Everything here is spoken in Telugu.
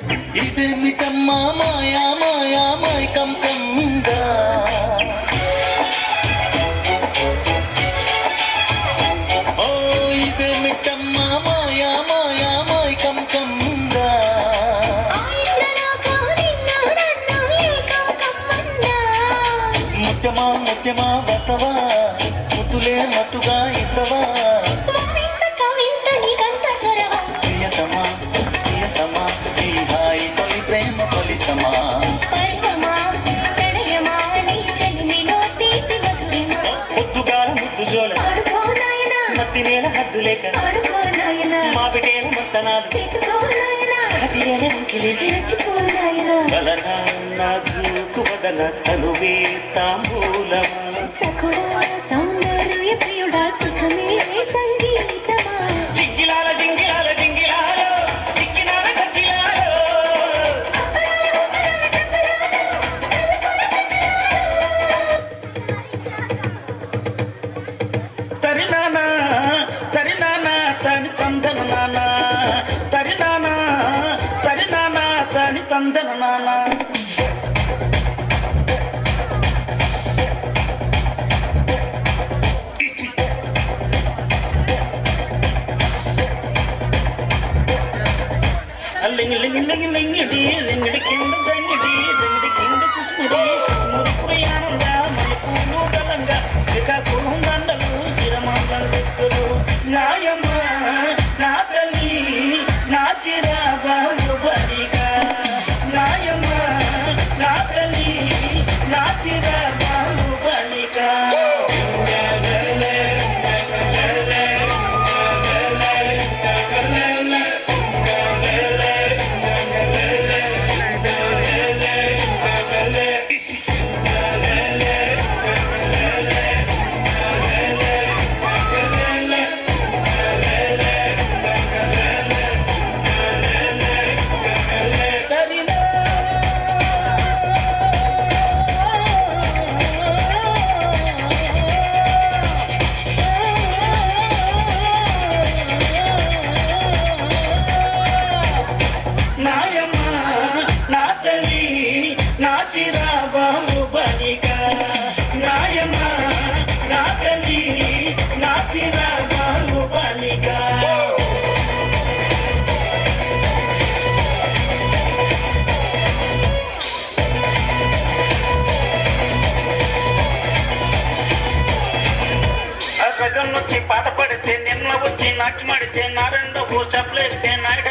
ఇదేమిటమ్మా మాయా మాయా మైకం కందా ఓ ఇదేమిటమ్మా మాయా మాయా మైకం కందా ముత్యమా ముత్యమా వస్తవా ముద్దులే మత్తుగా ఇస్తవా ప్రియతమా ప్రియతమా ఈ హాయి తొలి ప్రేమ ఫలితమా ముద్దుగా ముద్దు జోల మత్తి నేల హద్దు లేక మా బిడ్డేల మొత్తనాలు హతిరేల వంకిలేసి కలనా నా చూపు వదన కనువే తాంబూలమా సఖుడా సౌందర్య ప్రియుడా సుఖమే సంగీతమా జింగిలాల జింగిలాల జింగిలాల జింగిలాల జింగిలాల తరినానా తరినానా తని తందన నానా తరినానా తరినానా తని తందన నానా లింగిడి లింగిడి కింద జంగిడి జంగిడి కింద కుస్మిడి మురి ప్రయాణంగా మన పూలు గలంగా శ్రీకాకుళం దండలు చిరమాటలు దిక్కులు నాయమ్మ నా తల్లి నా చిరాబాబు బలిగా నాయమ్మ నా తల్లి నా చిరాబాబు బలిగా సగం వచ్చి పాట పడితే నిన్న వచ్చి నాటి మడితే నారెండో చెప్పలేస్తే నాయక